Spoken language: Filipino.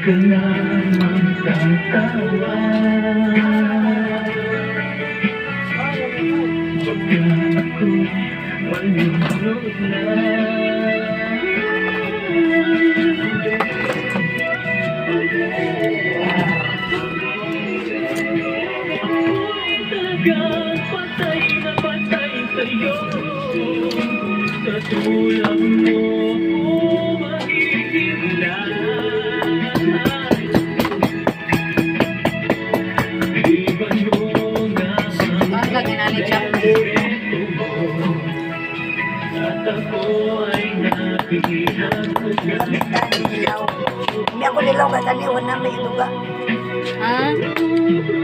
Kailangan tatawa. Baka ako malulog na. Ako'y talagang patay na patay sa'yo. Sa tulang mo ko mahihimlay. Iban mo na Bangga ginani siya. at ako ay napigilan ko na. Hindi ako nilaw ka taniwan na may iluga. Ha?